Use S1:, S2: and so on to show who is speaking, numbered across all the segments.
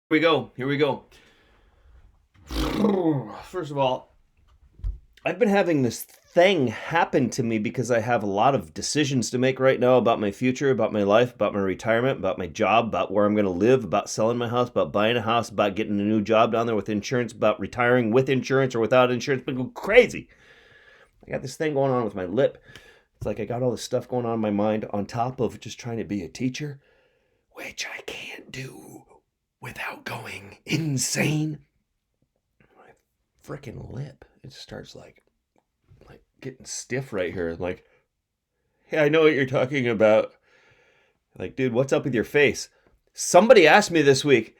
S1: Here we go. First of all, I've been having this thing happen to me because I have a lot of decisions to make right now about my future, about my life, about my retirement, about my job, about where I'm going to live, about selling my house, about buying a house, about getting a new job down there with insurance, about retiring with insurance or without insurance. It's been crazy. I got this thing going on with my lip. It's like I got all this stuff going on in my mind on top of just trying to be a teacher, which I can't do without going insane. My freaking lip, it starts like getting stiff right here. Like, hey, I know what you're talking about. Like, dude, what's up with your face? Somebody asked me this week,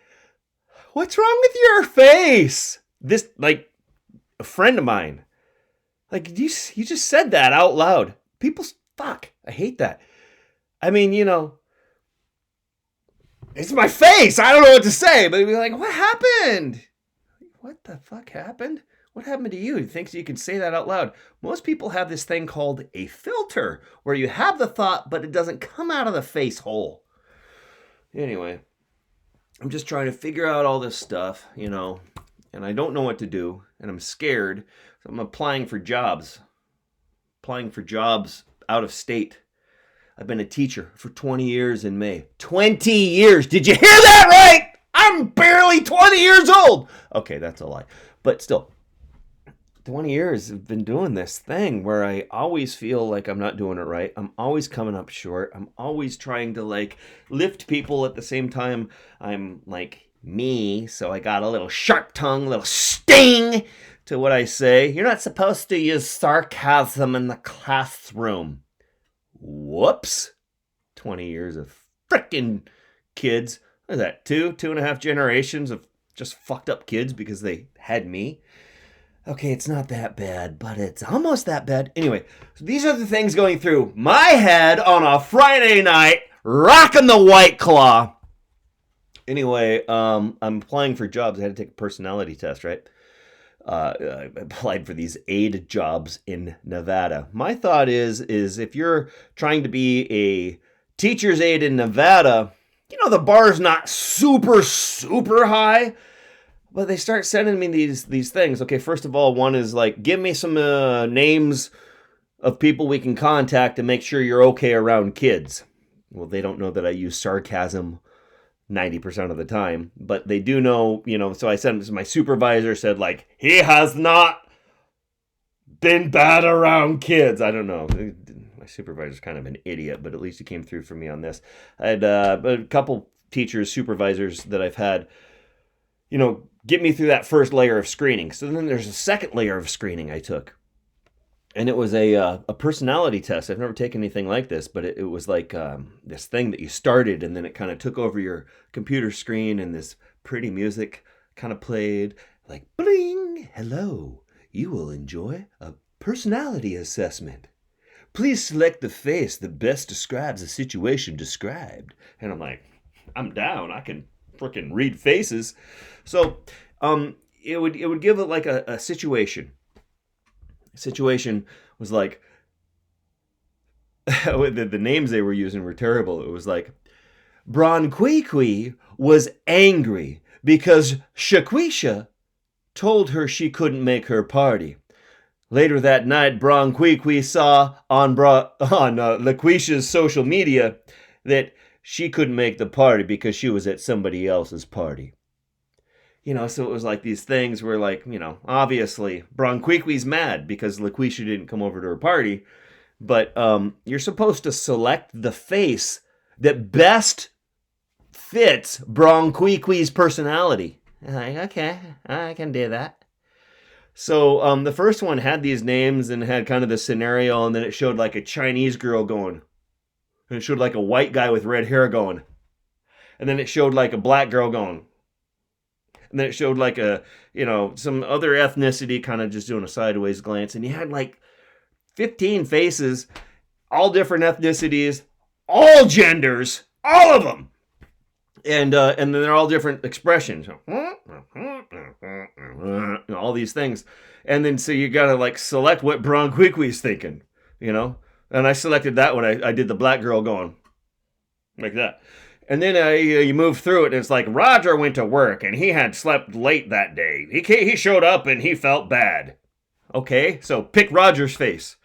S1: what's wrong with your face? This, like, a friend of mine. Like, you just said that out loud. People, fuck, I hate that. I mean, it's my face. I don't know what to say, but be like, what happened? What the fuck happened? What happened to you? He thinks you can say that out loud. Most people have this thing called a filter, where you have the thought, but it doesn't come out of the face hole. Anyway, I'm just trying to figure out all this stuff, and I don't know what to do, and I'm scared. So I'm applying for jobs out of state. I've been a teacher for 20 years in May. 20 years! Did you hear that right? I'm barely 20 years old! Okay, that's a lie. But still, 20 years I've been doing this thing where I always feel like I'm not doing it right. I'm always coming up short. I'm always trying to lift people at the same time. I'm like me, so I got a little sharp tongue, a little sting to what I say. You're not supposed to use sarcasm in the classroom. Whoops. 20 years of frickin' kids. What is that? Two and a half generations of just fucked up kids because they had me. Okay, it's not that bad, but it's almost that bad. Anyway, so these are the things going through my head on a Friday night, rocking the White Claw. Anyway, I'm applying for jobs. I had to take a personality test, right? I applied for these aide jobs in Nevada. My thought is if you're trying to be a teacher's aide in Nevada, the bar's not super, super high. But they start sending me these things. Okay, first of all, one is like, give me some names of people we can contact and make sure you're okay around kids. Well, they don't know that I use sarcasm 90% of the time, but they do know, so I sent my supervisor said, like, he has not been bad around kids. I don't know. My supervisor's kind of an idiot, but at least he came through for me on this. I had a couple teachers, supervisors that I've had, get me through that first layer of screening. So then there's a second layer of screening I took. And it was a personality test. I've never taken anything like this, but it was like this thing that you started, and then it kind of took over your computer screen, and this pretty music kind of played, like, bling, hello, you will enjoy a personality assessment. Please select the face that best describes the situation described. And I'm like, I'm down. I can freaking read faces. So it would give it like a situation. Situation was like, the names they were using were terrible. It was like, Bronquiqui was angry because Shaquisha told her she couldn't make her party. Later that night, Bronquiqui saw on LaQuisha's social media that she couldn't make the party because she was at somebody else's party. So it was like these things where, like, obviously Bronquiqui's mad because LaQuisha didn't come over to her party, but you're supposed to select the face that best fits Bronquiqui's personality. Like, okay, I can do that. So the first one had these names and had kind of the scenario, and then it showed like a Chinese girl going, and it showed like a white guy with red hair going, and then it showed like a black girl going. And then it showed like some other ethnicity kind of just doing a sideways glance. And you had like 15 faces, all different ethnicities, all genders, all of them. And then they're all different expressions. All these things. And then so you got to like select what Bronquiqui's thinking, And I selected that one. I did the black girl going like that. And then you move through it, and it's like Roger went to work, and he had slept late that day. He showed up, and he felt bad. Okay, so pick Roger's face.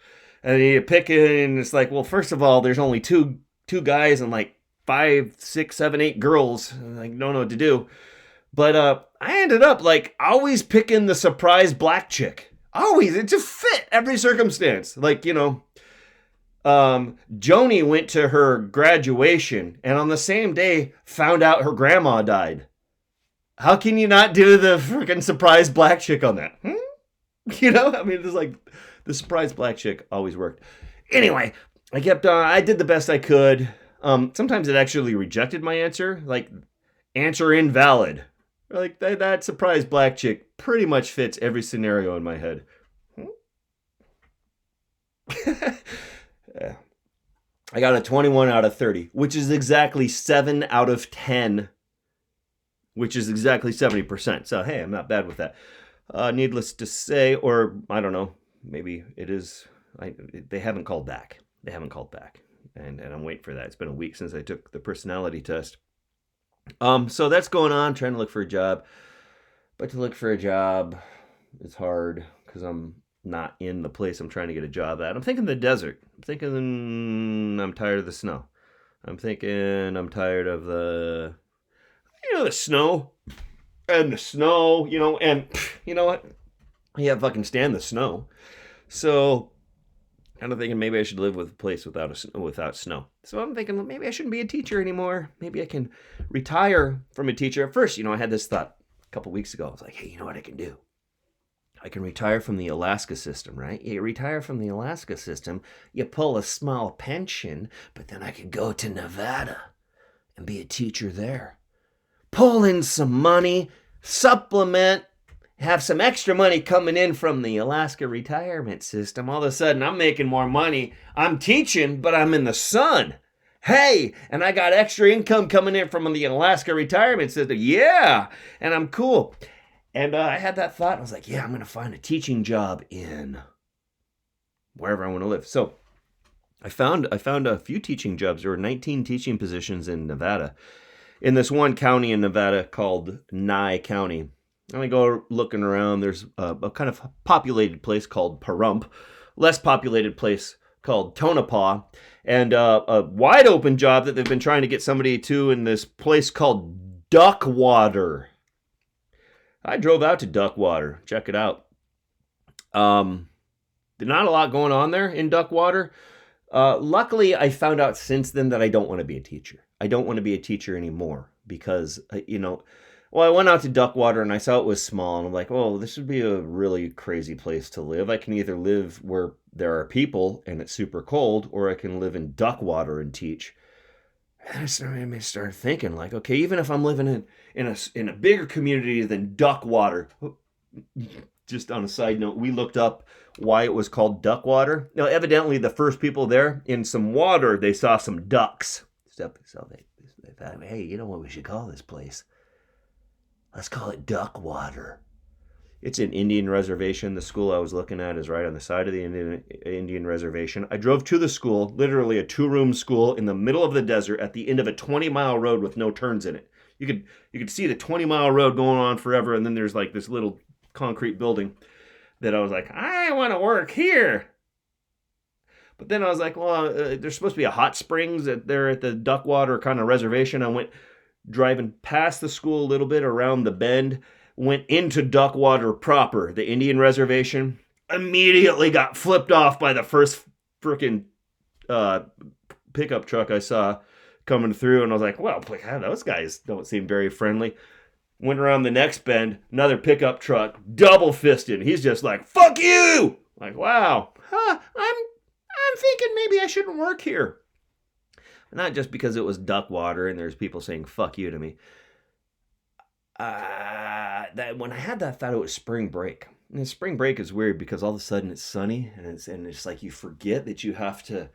S1: And you pick it, and it's like, well, first of all, there's only two guys and like 5, 6, 7, 8 girls. And I don't know what to do. But I ended up like always picking the surprise black chick. Always. It just fit every circumstance. Like, Joni went to her graduation and on the same day found out her grandma died. How can you not do the freaking surprise black chick on that? I mean, it's like the surprise black chick always worked. Anyway, I kept on. I did the best I could. Sometimes it actually rejected my answer, like answer invalid. Like that surprise black chick pretty much fits every scenario in my head. Yeah. I got a 21 out of 30, which is exactly 7 out of 10, which is exactly 70%. So, hey, I'm not bad with that. Needless to say, or I don't know, maybe it is, they haven't called back. And I'm waiting for that. It's been a week since I took the personality test. So that's going on, trying to look for a job. But to look for a job is hard because I'm not in the place I'm trying to get a job at. I'm thinking the desert. I'm thinking I'm tired of the snow. I'm thinking I'm tired of the snow. And the snow, and you know what? I can't fucking stand the snow. So, kind of thinking maybe I should live with a place without snow. So I'm thinking, well, maybe I shouldn't be a teacher anymore. Maybe I can retire from a teacher. At first, I had this thought a couple weeks ago. I was like, hey, you know what I can do? I can retire from the Alaska system, right? You retire from the Alaska system, you pull a small pension, but then I could go to Nevada and be a teacher there. Pull in some money, supplement, have some extra money coming in from the Alaska retirement system. All of a sudden, I'm making more money. I'm teaching, but I'm in the sun. Hey, and I got extra income coming in from the Alaska retirement system. Yeah, and I'm cool. And I had that thought. I was like, yeah, I'm going to find a teaching job in wherever I want to live. So I found a few teaching jobs. There were 19 teaching positions in Nevada. In this one county in Nevada called Nye County. And I go looking around. There's a kind of populated place called Pahrump. Less populated place called Tonopah. And a wide open job that they've been trying to get somebody to in this place called Duckwater. I drove out to Duckwater. Check it out. There's not a lot going on there in Duckwater. Luckily, I found out since then that I don't want to be a teacher. I don't want to be a teacher anymore because, I went out to Duckwater and I saw it was small. And I'm like, oh, this would be a really crazy place to live. I can either live where there are people and it's super cold, or I can live in Duckwater and teach. And I started thinking, like, okay, even if I'm living in a bigger community than Duckwater, just on a side note, we looked up why it was called Duckwater. Now, evidently, the first people there, in some water, they saw some ducks. So they thought, hey, you know what we should call this place? Let's call it Duckwater. It's an Indian reservation. The school I was looking at is right on the side of the Indian reservation. I drove to the school, literally a 2-room school in the middle of the desert at the end of a 20-mile road with no turns in it. You could see the 20-mile road going on forever, and then there's like this little concrete building that I was like, I want to work here. But then I was like, well, there's supposed to be a hot springs there at the Duckwater kind of reservation. I went driving past the school a little bit around the bend, went into Duckwater proper, the Indian reservation, immediately got flipped off by the first freaking pickup truck I saw coming through. And I was like, well, those guys don't seem very friendly. Went around the next bend, another pickup truck, double-fisted. He's just like, fuck you! Like, wow. I'm thinking maybe I shouldn't work here. Not just because it was Duckwater and there's people saying fuck you to me. That when I had that thought, it was spring break. And spring break is weird because all of a sudden it's sunny and it's like you forget that you have to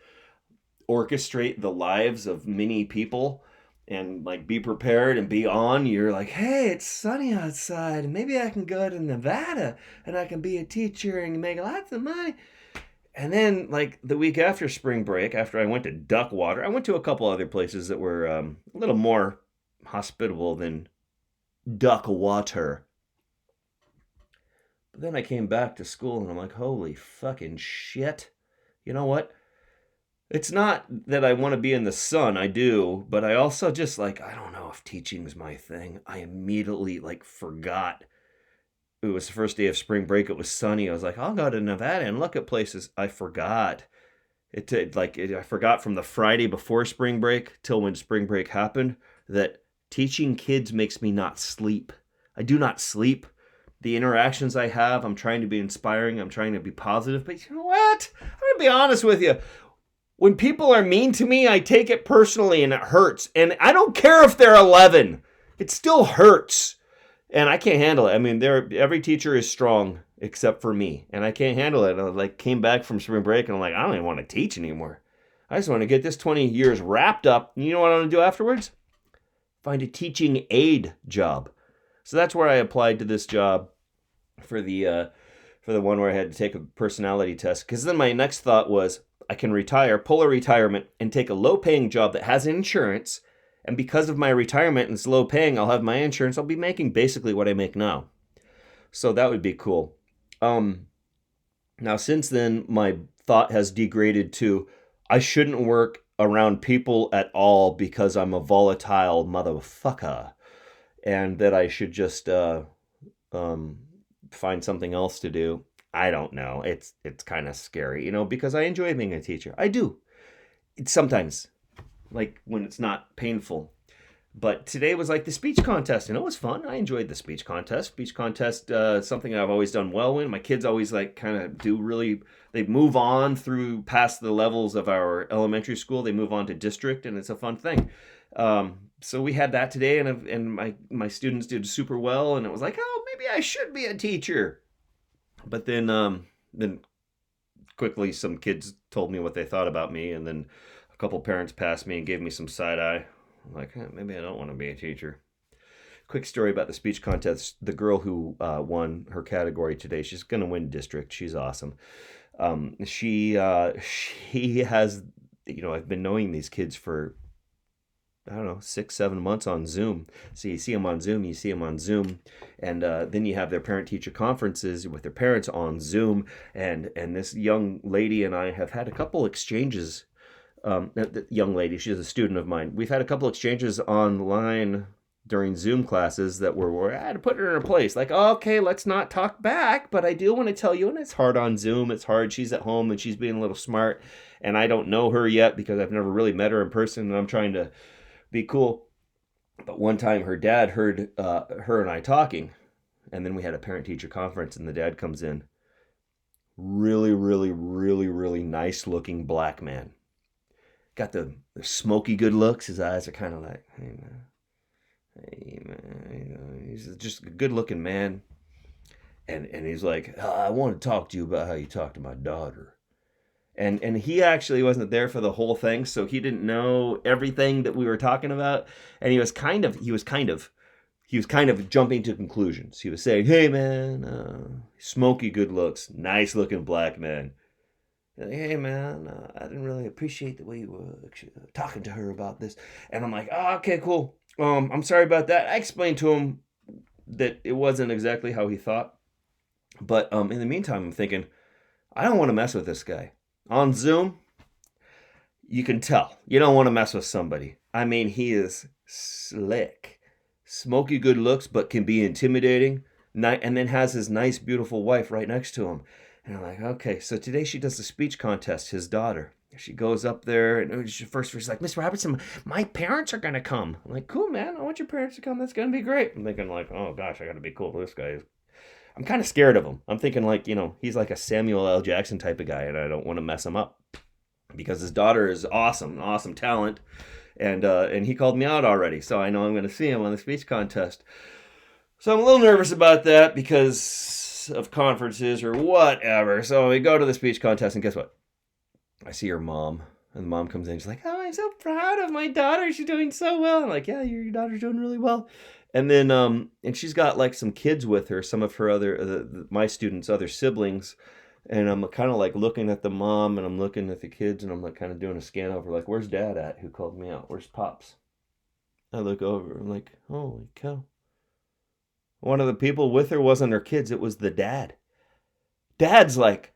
S1: orchestrate the lives of many people and like be prepared and be on. You're like, hey, it's sunny outside and maybe I can go to Nevada and I can be a teacher and make lots of money. And then, like the week after spring break, after I went to Duckwater, I went to a couple other places that were a little more hospitable than Duckwater. But then I came back to school and I'm like, holy fucking shit. You know what? It's not that I want to be in the sun, I do, but I also just like, I don't know if teaching's my thing. I immediately like forgot. It was the first day of spring break. It was sunny. I was like, I'll go to Nevada and look at places. I forgot. I forgot from the Friday before spring break till when spring break happened that teaching kids makes me not sleep. I do not sleep. The interactions I have, I'm trying to be inspiring. I'm trying to be positive. But you know what? I'm going to be honest with you. When people are mean to me, I take it personally and it hurts. And I don't care if they're 11. It still hurts. And I can't handle it. I mean, every teacher is strong except for me. And I can't handle it. I came back from spring break and I'm like, I don't even want to teach anymore. I just want to get this 20 years wrapped up. And you know what I want to do afterwards? Find a teaching aid job. So that's where I applied to this job for the one where I had to take a personality test. Because then my next thought was, I can retire, pull a retirement, and take a low-paying job that has insurance. And because of my retirement and it's low-paying, I'll have my insurance. I'll be making basically what I make now. So that would be cool. Now, since then, my thought has degraded to, I shouldn't work around people at all because I'm a volatile motherfucker. And that I should just find something else to do. I don't know. It's kind of scary, because I enjoy being a teacher. I do. It's sometimes, like when it's not painful. But today was like the speech contest, and it was fun. I enjoyed the speech contest. Speech contest, something I've always done well in. My kids always like kind of they move on through past the levels of our elementary school. They move on to district, and it's a fun thing. So we had that today, and my students did super well, and it was like, oh, maybe I should be a teacher. But then quickly some kids told me what they thought about me, and then a couple parents passed me and gave me some side eye. I'm like, maybe I don't want to be a teacher. Quick story about the speech contest. The girl who won her category today, she's going to win district. She's awesome. She has, I've been knowing these kids for, I don't know, 6-7 months on Zoom. So you see them on Zoom, and then you have their parent-teacher conferences with their parents on Zoom, and this young lady and I have had a couple exchanges. The young lady, she's a student of mine. We've had a couple exchanges online during Zoom classes that where I had to put her in her place. Like, okay, let's not talk back, but I do want to tell you, and it's hard on Zoom. It's hard. She's at home, and she's being a little smart, and I don't know her yet because I've never really met her in person, and I'm trying to be cool. But one time her dad heard her and I talking, and then we had a parent-teacher conference, and the dad comes in. Really, really, really, really nice-looking black man. Got the smoky good looks. His eyes are kind of like, hey man. He's just a good-looking man. And he's like, I want to talk to you about how you talk to my daughter. And he actually wasn't there for the whole thing, so he didn't know everything that we were talking about. And he was kind of jumping to conclusions. He was saying, hey man, smoky good looks, nice looking black man. Hey man, I didn't really appreciate the way you were talking to her about this. And I'm like, oh, okay, cool. I'm sorry about that. I explained to him that it wasn't exactly how he thought. But in the meantime, I'm thinking, I don't want to mess with this guy. On Zoom, you can tell. You don't want to mess with somebody. I mean, he is slick. Smoky good looks, but can be intimidating. And then has his nice, beautiful wife right next to him. And I'm like, okay, so today she does the speech contest, his daughter. She goes up there, and first she's like, Miss Robertson, my parents are going to come. I'm like, cool, man. I want your parents to come. That's going to be great. I'm thinking like, oh, gosh, I got to be cool. This guy is. I'm kind of scared of him. I'm thinking like, he's like a Samuel L. Jackson type of guy, and I don't want to mess him up. Because his daughter is awesome talent. And he called me out already, so I know I'm going to see him on the speech contest. So I'm a little nervous about that because of conferences or whatever. So we go to the speech contest, and guess what? I see her mom, and the mom comes in. She's like, oh, I'm so proud of my daughter. She's doing so well. I'm like, yeah, your daughter's doing really well. And then, and she's got like some kids with her, some of her my students' other siblings. And I'm kind of like looking at the mom and I'm looking at the kids and I'm like kind of doing a scan over, like, where's dad at? Who called me out? Where's Pops? I look over. I'm like, holy cow. One of the people with her wasn't her kids. It was the dad. Dad's like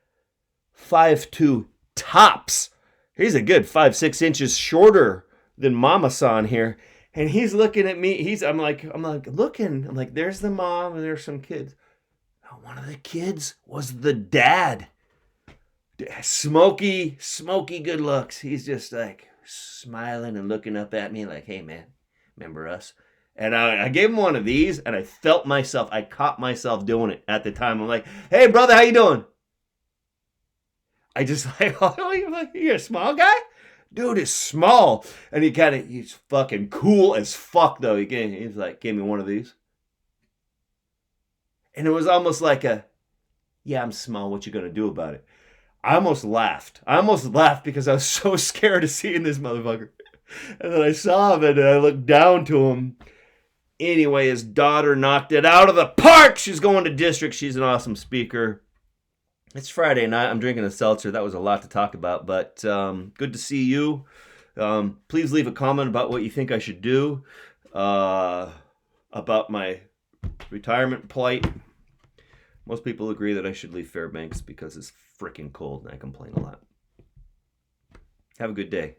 S1: 5'2" tops. He's a good 5-6 inches shorter than Mama San here. And he's looking at me. I'm like looking. I'm like, there's the mom and there's some kids. One of the kids was the dad. Smoky good looks. He's just like smiling and looking up at me like, hey man, remember us? And I gave him one of these and I caught myself doing it at the time. I'm like, hey brother, how you doing? I just like, oh, you're a small guy? Dude is small. And he's fucking cool as fuck though. He's like, gave me one of these. And it was almost like yeah, I'm small. What you gonna do about it? I almost laughed because I was so scared of seeing this motherfucker. And then I saw him and I looked down to him. Anyway, his daughter knocked it out of the park. She's going to district. She's an awesome speaker. It's Friday night. I'm drinking a seltzer. That was a lot to talk about, but good to see you. Please leave a comment about what you think I should do about my retirement plight. Most people agree that I should leave Fairbanks because it's freaking cold and I complain a lot. Have a good day.